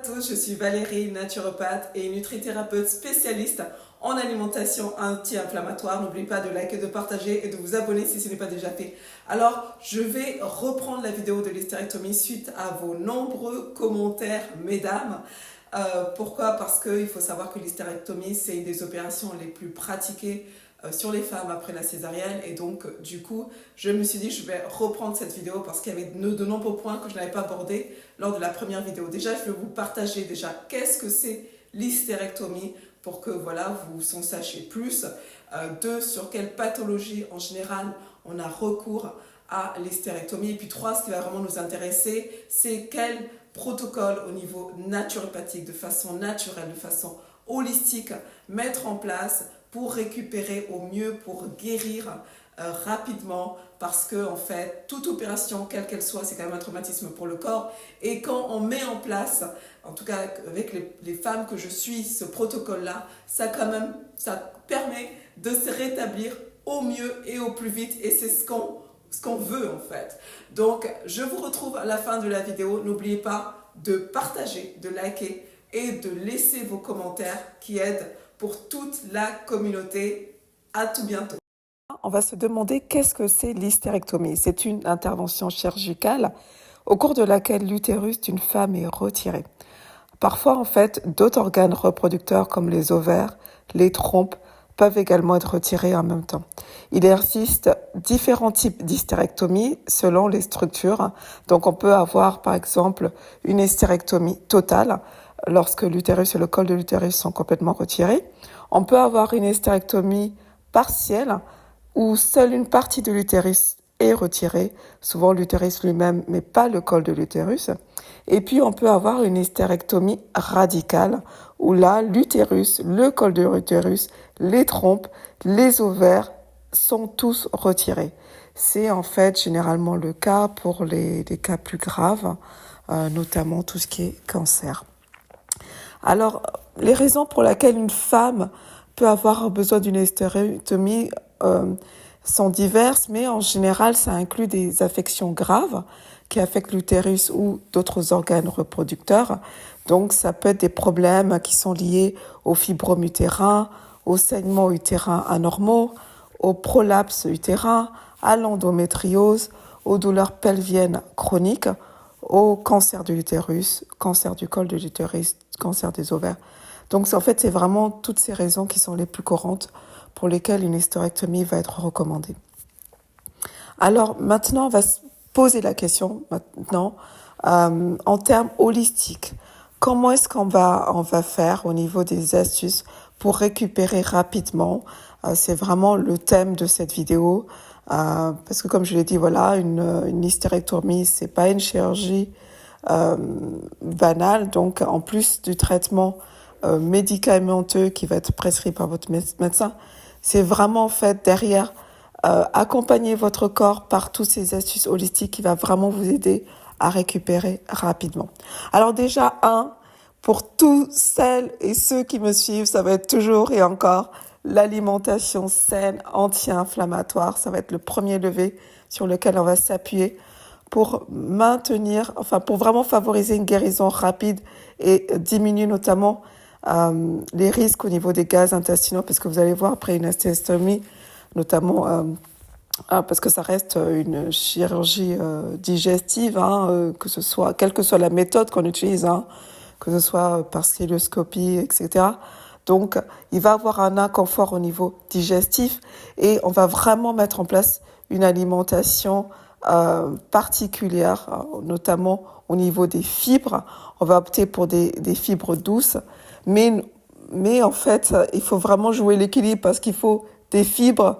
Bonjour à tous, je suis Valérie, naturopathe et nutrithérapeute spécialiste en alimentation anti-inflammatoire. N'oubliez pas de liker, de partager et de vous abonner si ce n'est pas déjà fait. Alors, je vais reprendre la vidéo de l'hystérectomie suite à vos nombreux commentaires, mesdames. Pourquoi? Parce qu'il faut savoir que l'hystérectomie, c'est une des opérations les plus pratiquées sur les femmes après la césarienne, et donc du coup je me suis dit je vais reprendre cette vidéo parce qu'il y avait de nombreux points que je n'avais pas abordés lors de la première vidéo. Déjà, je vais vous partager déjà qu'est-ce que c'est l'hystérectomie pour que voilà vous en sachiez plus. Deux, sur quelle pathologie en général on a recours à l'hystérectomie, et puis trois, ce qui va vraiment nous intéresser, c'est quel protocole au niveau naturopathique, de façon naturelle, de façon holistique, mettre en place pour récupérer au mieux, pour guérir rapidement, parce que en fait, toute opération, quelle qu'elle soit, c'est quand même un traumatisme pour le corps. Et quand on met en place, en tout cas avec les femmes que je suis, ce protocole-là, ça permet de se rétablir au mieux et au plus vite, et c'est ce qu'on veut en fait. Donc, je vous retrouve à la fin de la vidéo. N'oubliez pas de partager, de liker et de laisser vos commentaires qui aident pour toute la communauté. À tout bientôt. On va se demander qu'est-ce que c'est l'hystérectomie. C'est une intervention chirurgicale au cours de laquelle l'utérus d'une femme est retiré. Parfois, en fait, d'autres organes reproducteurs comme les ovaires, les trompes, peuvent également être retirés en même temps. Il existe différents types d'hystérectomie selon les structures. Donc, on peut avoir, par exemple, une hystérectomie totale lorsque l'utérus et le col de l'utérus sont complètement retirés. On peut avoir une hystérectomie partielle où seule une partie de l'utérus est retirée, souvent l'utérus lui-même, mais pas le col de l'utérus. Et puis, on peut avoir une hystérectomie radicale, où là, l'utérus, le col de l'utérus, les trompes, les ovaires sont tous retirés. C'est en fait généralement le cas pour les cas plus graves, notamment tout ce qui est cancer. Alors, les raisons pour lesquelles une femme peut avoir besoin d'une hystérectomie sont diverses, mais en général, ça inclut des affections graves qui affectent l'utérus ou d'autres organes reproducteurs. Donc, ça peut être des problèmes qui sont liés aux fibromes utérins, aux saignements utérins anormaux, au prolapse utérin, à l'endométriose, aux douleurs pelviennes chroniques, au cancer de l'utérus, cancer du col de l'utérus, cancer des ovaires. Donc, en fait, c'est vraiment toutes ces raisons qui sont les plus courantes pour lesquelles une hystérectomie va être recommandée. Alors, maintenant, on va se poser la question, en termes holistiques. Comment est-ce qu'on va faire au niveau des astuces pour récupérer rapidement? C'est vraiment le thème de cette vidéo. Parce que comme je l'ai dit, voilà, une hystérectomie, c'est pas une chirurgie banale. Donc, en plus du traitement médicamenteux qui va être prescrit par votre médecin, c'est vraiment en fait derrière accompagner votre corps par toutes ces astuces holistiques qui va vraiment vous aider à récupérer rapidement. Alors déjà, pour tous celles et ceux qui me suivent, ça va être toujours et encore l'alimentation saine, anti-inflammatoire. Ça va être le premier levier sur lequel on va s'appuyer pour pour vraiment favoriser une guérison rapide et diminuer notamment les risques au niveau des gaz intestinaux, parce que vous allez voir après une hystérectomie, notamment parce que ça reste une chirurgie digestive, que ce soit, quelle que soit la méthode qu'on utilise, que ce soit par cystoscopie, etc. Donc, il va avoir un inconfort au niveau digestif, et on va vraiment mettre en place une alimentation particulière, notamment au niveau des fibres. On va opter pour des fibres douces, mais en fait, il faut vraiment jouer l'équilibre, parce qu'il faut des fibres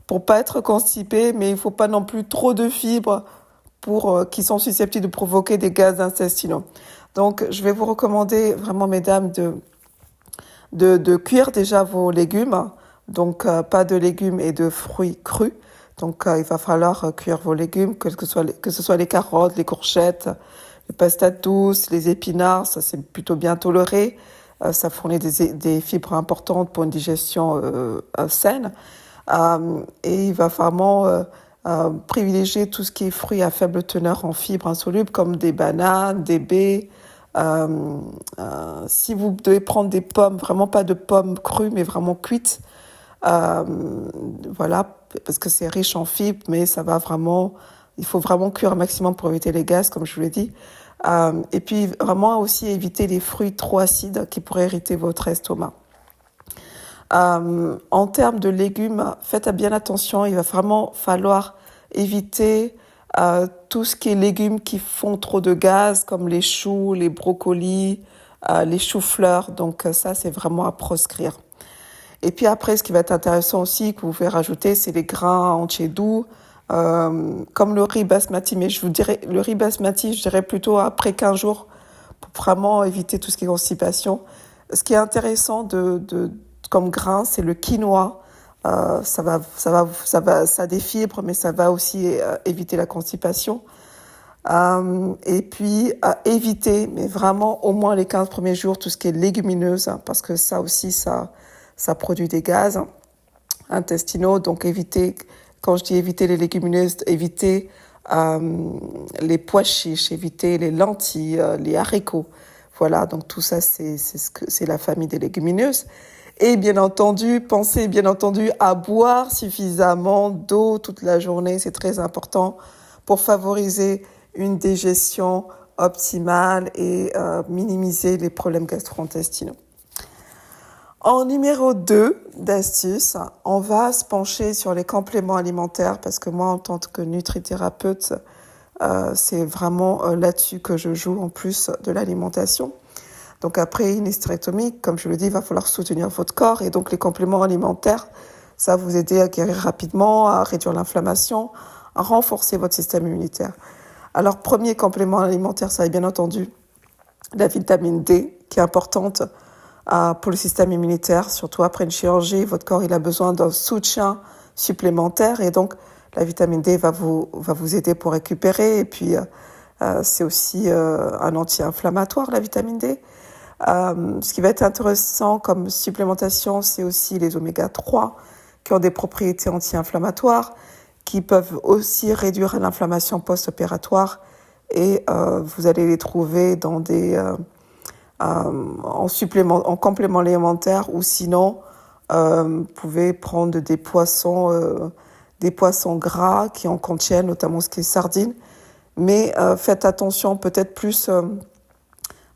pour pas être constipé, mais il faut pas non plus trop de fibres qui sont susceptibles de provoquer des gaz intestinaux. Donc, je vais vous recommander vraiment, mesdames, de cuire déjà vos légumes. Donc, pas de légumes et de fruits crus. Donc, il va falloir cuire vos légumes, que ce soit les carottes, les courgettes, les patates douces, les épinards. Ça, c'est plutôt bien toléré. Ça fournit des fibres importantes pour une digestion saine. Et il va vraiment privilégier tout ce qui est fruits à faible teneur en fibres insolubles, comme des bananes, des baies, Si vous devez prendre des pommes, vraiment pas de pommes crues, mais vraiment cuites, voilà, parce que c'est riche en fibres, mais il faut vraiment cuire un maximum pour éviter les gaz, comme je vous l'ai dit. Et puis vraiment aussi éviter les fruits trop acides qui pourraient irriter votre estomac. En termes de légumes, faites bien attention, il va vraiment falloir éviter tout ce qui est légumes qui font trop de gaz, comme les choux, les brocolis, les choux-fleurs. Donc ça, c'est vraiment à proscrire. Et puis après, ce qui va être intéressant aussi, que vous pouvez rajouter, c'est les grains entiers doux, comme le riz basmati. Mais je vous dirais, le riz basmati, je dirais plutôt après 15 jours, pour vraiment éviter tout ce qui est constipation. Ce qui est intéressant comme grain, c'est le quinoa. Ça a des fibres, mais ça va aussi éviter la constipation. Et puis, éviter, mais vraiment au moins les 15 premiers jours, tout ce qui est légumineuse, hein, parce que ça aussi, ça produit des gaz intestinaux. Donc, quand je dis éviter les légumineuses, éviter les pois chiches, éviter les lentilles, les haricots. Voilà, donc tout ça, c'est la famille des légumineuses. Et bien entendu, pensez bien entendu à boire suffisamment d'eau toute la journée. C'est très important pour favoriser une digestion optimale et minimiser les problèmes gastro-intestinaux. En numéro 2 d'astuce, on va se pencher sur les compléments alimentaires parce que moi, en tant que nutrithérapeute, c'est vraiment là-dessus que je joue en plus de l'alimentation. Donc après une hystérectomie, comme je le dis, il va falloir soutenir votre corps et donc les compléments alimentaires, ça va vous aider à guérir rapidement, à réduire l'inflammation, à renforcer votre système immunitaire. Alors premier complément alimentaire, ça est bien entendu la vitamine D qui est importante pour le système immunitaire, surtout après une chirurgie. Votre corps il a besoin d'un soutien supplémentaire et donc la vitamine D va vous aider pour récupérer et puis c'est aussi un anti-inflammatoire la vitamine D. Ce qui va être intéressant comme supplémentation, c'est aussi les oméga 3 qui ont des propriétés anti-inflammatoires, qui peuvent aussi réduire l'inflammation post-opératoire et vous allez les trouver dans en complément alimentaire ou sinon vous pouvez prendre des poissons gras qui en contiennent, notamment ce qui est sardines. Mais faites attention peut-être plus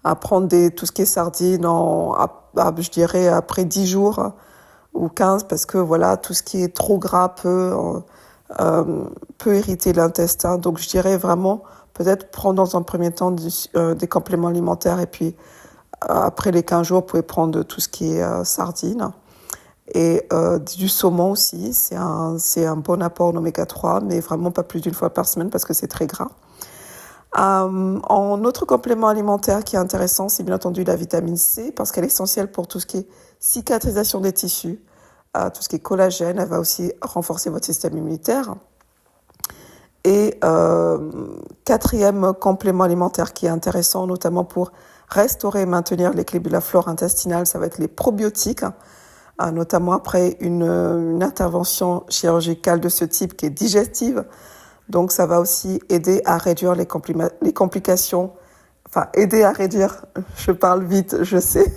à prendre tout ce qui est sardines je dirais après 10 jours ou 15 parce que voilà, tout ce qui est trop gras peut irriter l'intestin. Donc je dirais vraiment peut-être prendre dans un premier temps des compléments alimentaires et puis après les 15 jours, vous pouvez prendre tout ce qui est sardines. Et du saumon aussi, c'est un bon apport en oméga 3, mais vraiment pas plus d'une fois par semaine parce que c'est très gras. En autre complément alimentaire qui est intéressant, c'est bien entendu la vitamine C, parce qu'elle est essentielle pour tout ce qui est cicatrisation des tissus, tout ce qui est collagène, elle va aussi renforcer votre système immunitaire. Et quatrième complément alimentaire qui est intéressant, notamment pour restaurer et maintenir l'équilibre de la flore intestinale, ça va être les probiotiques, notamment après une intervention chirurgicale de ce type qui est digestive. Donc, ça va aussi aider à réduire les complications. Enfin, aider à réduire, je parle vite, je sais.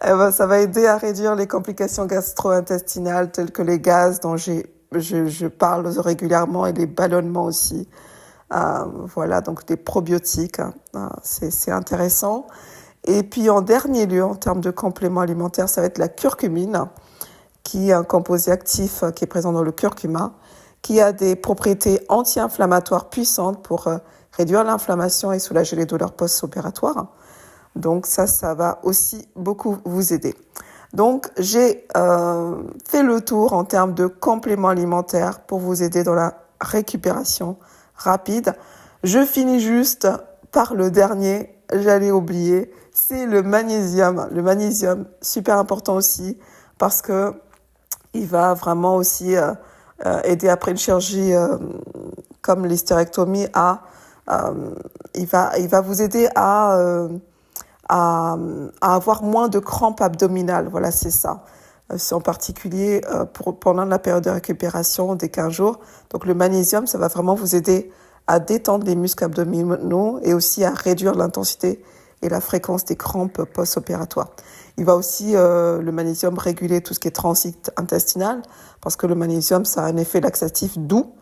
Ça va aider à réduire les complications gastro-intestinales telles que les gaz dont je parle régulièrement et les ballonnements aussi. Voilà, donc des probiotiques, c'est intéressant. Et puis, en dernier lieu, en termes de compléments alimentaires, ça va être la curcumine, qui est un composé actif qui est présent dans le curcuma, qui a des propriétés anti-inflammatoires puissantes pour réduire l'inflammation et soulager les douleurs post-opératoires. Donc ça va aussi beaucoup vous aider. Donc j'ai fait le tour en termes de compléments alimentaires pour vous aider dans la récupération rapide. Je finis juste par le dernier, j'allais oublier, c'est le magnésium. Le magnésium, super important aussi parce que il va vraiment aussi aider après une chirurgie comme l'hystérectomie il va vous aider à avoir moins de crampes abdominales. Voilà, c'est ça. C'est en particulier pendant la période de récupération des 15 jours. Donc le magnésium, ça va vraiment vous aider à détendre les muscles abdominaux et aussi à réduire l'intensité et la fréquence des crampes post-opératoires. Il va aussi, le magnésium, réguler tout ce qui est transit intestinal, parce que le magnésium, ça a un effet laxatif doux.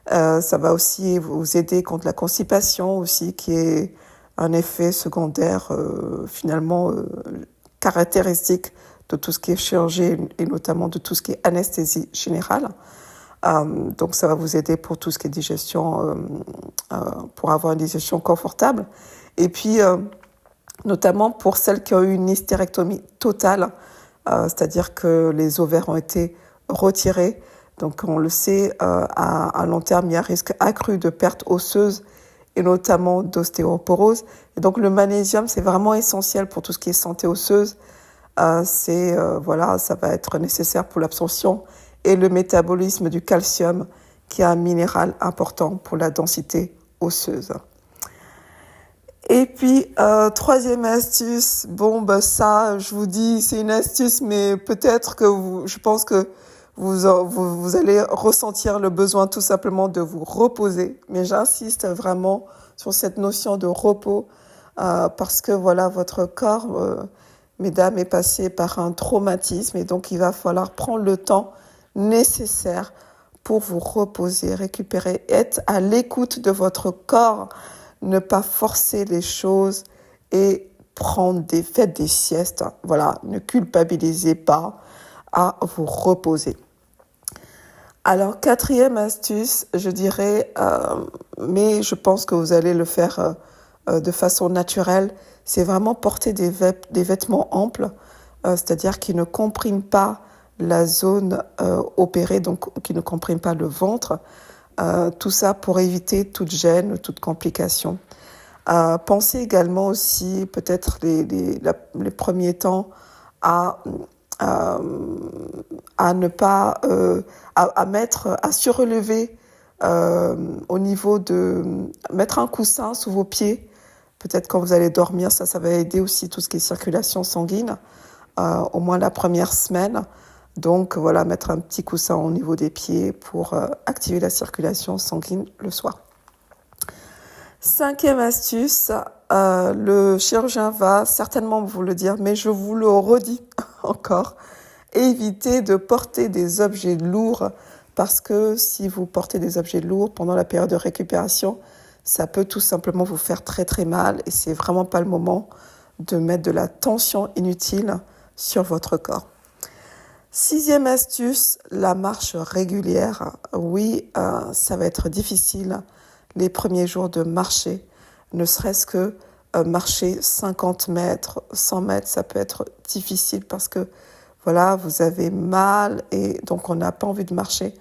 Ça va aussi vous aider contre la constipation aussi, qui est un effet secondaire finalement caractéristique de tout ce qui est chirurgie et notamment de tout ce qui est anesthésie générale. Donc ça va vous aider pour tout ce qui est digestion, pour avoir une digestion confortable. Et puis, notamment pour celles qui ont eu une hystérectomie totale, c'est-à-dire que les ovaires ont été retirés. Donc on le sait, à long terme, il y a un risque accru de perte osseuse et notamment d'ostéoporose. Et donc le magnésium, c'est vraiment essentiel pour tout ce qui est santé osseuse. Voilà, ça va être nécessaire pour l'absorption et le métabolisme du calcium, qui est un minéral important pour la densité osseuse. Et puis, troisième astuce, ça, je vous dis, c'est une astuce, mais peut-être que je pense que vous allez ressentir le besoin tout simplement de vous reposer. Mais j'insiste vraiment sur cette notion de repos, parce que voilà, votre corps, mesdames, est passé par un traumatisme et donc il va falloir prendre le temps nécessaire pour vous reposer, récupérer, être à l'écoute de votre corps, ne pas forcer les choses et faites des siestes. Voilà, ne culpabilisez pas à vous reposer. Alors, quatrième astuce, je dirais, mais je pense que vous allez le faire de façon naturelle, c'est vraiment porter des vêtements amples, c'est-à-dire qui ne compriment pas la zone opérée, donc qui ne compriment pas le ventre. Tout ça pour éviter toute gêne, toute complication. Pensez également aussi, peut-être les premiers temps, à ne pas à surelever au niveau de mettre un coussin sous vos pieds. Peut-être quand vous allez dormir, ça va aider aussi tout ce qui est circulation sanguine, au moins la première semaine. Donc voilà, mettre un petit coussin au niveau des pieds pour activer la circulation sanguine le soir. Cinquième astuce, le chirurgien va certainement vous le dire, mais je vous le redis encore, évitez de porter des objets lourds, parce que si vous portez des objets lourds pendant la période de récupération, ça peut tout simplement vous faire très très mal et c'est vraiment pas le moment de mettre de la tension inutile sur votre corps. Sixième astuce, la marche régulière. Oui, ça va être difficile les premiers jours de marcher, ne serait-ce que marcher 50 mètres, 100 mètres, ça peut être difficile parce que voilà, vous avez mal et donc on n'a pas envie de marcher.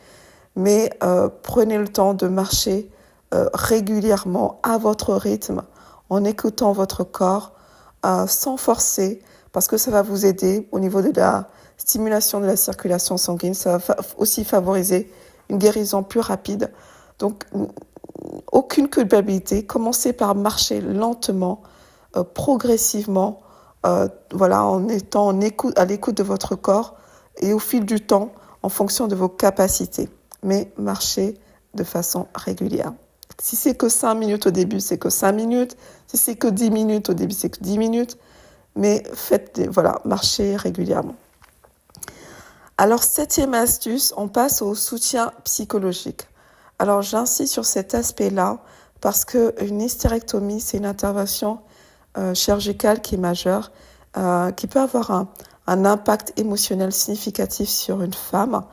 Mais prenez le temps de marcher régulièrement à votre rythme, en écoutant votre corps, sans forcer, parce que ça va vous aider au niveau de la stimulation de la circulation sanguine. Ça va aussi favoriser une guérison plus rapide. Donc, aucune culpabilité. Commencez par marcher lentement, progressivement, en étant à l'écoute de votre corps et au fil du temps, en fonction de vos capacités. Mais marchez de façon régulière. Si c'est que 5 minutes au début, c'est que 5 minutes. Si c'est que 10 minutes au début, c'est que 10 minutes. Mais marchez régulièrement. Alors, septième astuce, on passe au soutien psychologique. Alors, j'insiste sur cet aspect-là parce qu'une hystérectomie, c'est une intervention chirurgicale qui est majeure, qui peut avoir un impact émotionnel significatif sur une femme,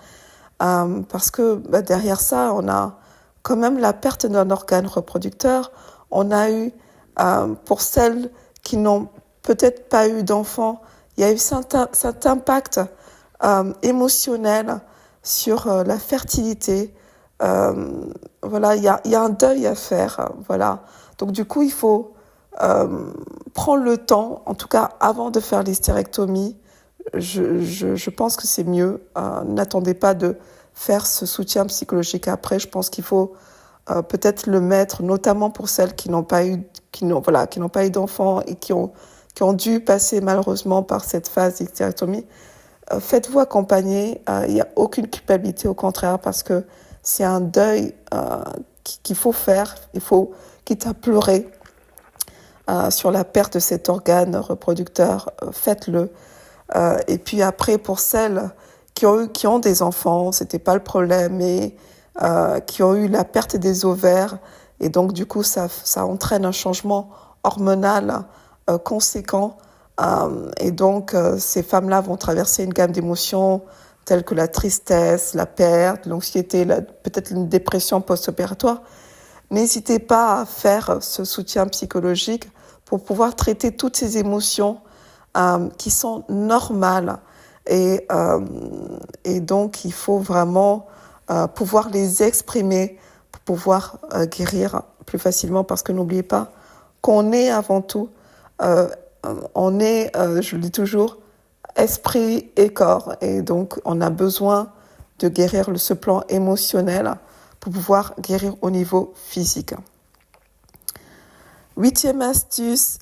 parce que derrière ça, on a quand même la perte d'un organe reproducteur. On a eu, pour celles qui n'ont peut-être pas eu d'enfants, il y a eu cet impact émotionnel sur la fertilité. Il y a un deuil à faire. Voilà. Donc du coup, il faut prendre le temps, en tout cas avant de faire l'hystérectomie. Je pense que c'est mieux. N'attendez pas de faire ce soutien psychologique après. Je pense qu'il faut peut-être le mettre, notamment pour celles qui n'ont pas eu d'enfants et qui ont dû passer malheureusement par cette phase d'hystérectomie. Faites-vous accompagner. Il n'y a aucune culpabilité, au contraire, parce que c'est un deuil qu'il faut faire. Il faut, quitte à pleurer, sur la perte de cet organe reproducteur, faites-le. Et puis après, pour celles qui ont des enfants, c'était pas le problème, mais qui ont eu la perte des ovaires, et donc du coup ça entraîne un changement hormonal conséquent, et donc ces femmes-là vont traverser une gamme d'émotions telles que la tristesse, la perte, l'anxiété, peut-être une dépression post-opératoire. N'hésitez pas à faire ce soutien psychologique pour pouvoir traiter toutes ces émotions qui sont normales, et donc il faut vraiment pouvoir les exprimer pour pouvoir guérir plus facilement, parce que n'oubliez pas qu'on est avant tout, on est, je le dis toujours, esprit et corps, et donc on a besoin de guérir ce plan émotionnel pour pouvoir guérir au niveau physique. 8e astuce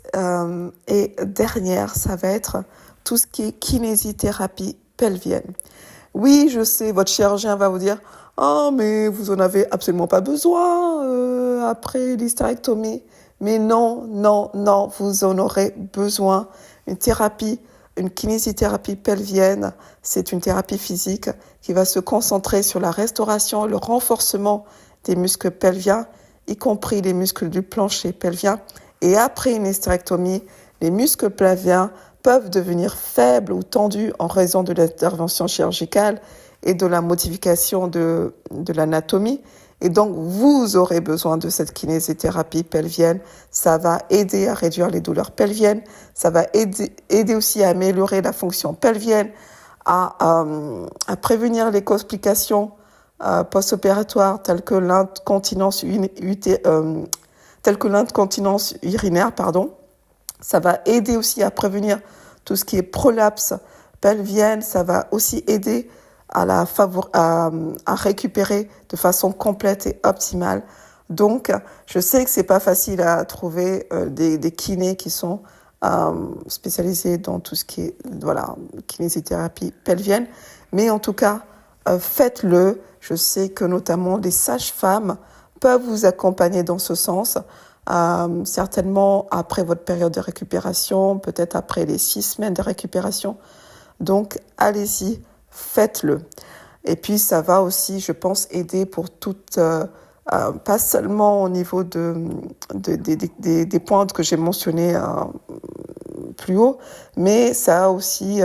et dernière, ça va être tout ce qui est kinésithérapie pelvienne. Oui, je sais, votre chirurgien va vous dire « Oh, mais vous en avez absolument pas besoin après l'hystérectomie. » Mais non, non, non, vous en aurez besoin. Une kinésithérapie pelvienne, c'est une thérapie physique qui va se concentrer sur la restauration et le renforcement des muscles pelviens, y compris les muscles du plancher pelvien. Et après une hystérectomie, les muscles pelviens peuvent devenir faibles ou tendus en raison de l'intervention chirurgicale et de la modification de l'anatomie. Et donc, vous aurez besoin de cette kinésithérapie pelvienne. Ça va aider à réduire les douleurs pelviennes. Ça va aider aussi à améliorer la fonction pelvienne, à prévenir les complications post-opératoires telles que l'incontinence urinaire. Ça va aider aussi à prévenir tout ce qui est prolapse pelvienne. Ça va aussi aider à récupérer de façon complète et optimale. Donc, je sais que c'est pas facile à trouver des kinés qui sont spécialisés dans tout ce qui est kinésithérapie pelvienne, mais en tout cas, faites-le. Je sais que notamment les sages-femmes peuvent vous accompagner dans ce sens, certainement après votre période de récupération, peut-être après les 6 semaines de récupération. Donc, allez-y, faites-le. Et puis, ça va aussi, je pense, aider pour toutes, pas seulement au niveau des points que j'ai mentionnés plus haut, mais ça a aussi,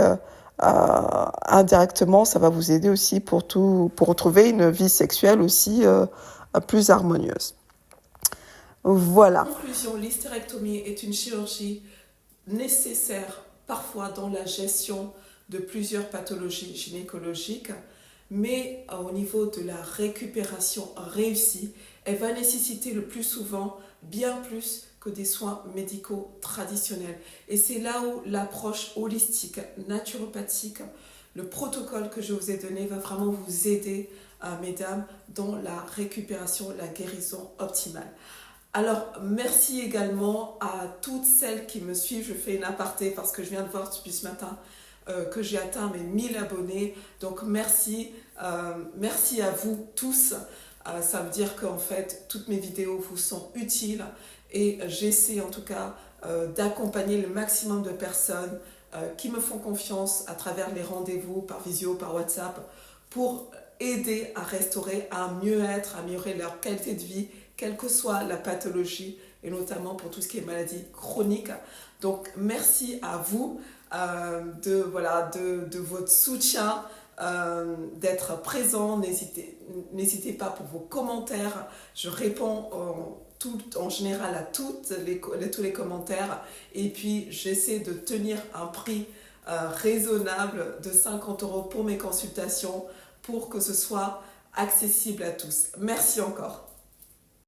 indirectement, ça va vous aider aussi pour retrouver une vie sexuelle aussi plus harmonieuse. Voilà. En conclusion, l'hystérectomie est une chirurgie nécessaire parfois dans la gestion de plusieurs pathologies gynécologiques, mais au niveau de la récupération réussie, elle va nécessiter le plus souvent bien plus que des soins médicaux traditionnels. Et c'est là où l'approche holistique, naturopathique, le protocole que je vous ai donné va vraiment vous aider, mesdames, dans la récupération, la guérison optimale. Alors, merci également à toutes celles qui me suivent. Je fais une aparté parce que je viens de voir depuis ce matin que j'ai atteint mes 1000 abonnés. Donc, merci à vous tous. Ça veut dire qu'en fait, toutes mes vidéos vous sont utiles et j'essaie en tout cas d'accompagner le maximum de personnes qui me font confiance à travers les rendez-vous par visio, par WhatsApp, pour aider à restaurer, à mieux être, à améliorer leur qualité de vie, quelle que soit la pathologie, et notamment pour tout ce qui est maladie chronique. Donc, merci à vous de votre soutien, d'être présent. N'hésitez pas pour vos commentaires. Je réponds en général à tous les commentaires. Et puis, j'essaie de tenir un prix raisonnable de 50 € pour mes consultations pour que ce soit accessible à tous. Merci encore.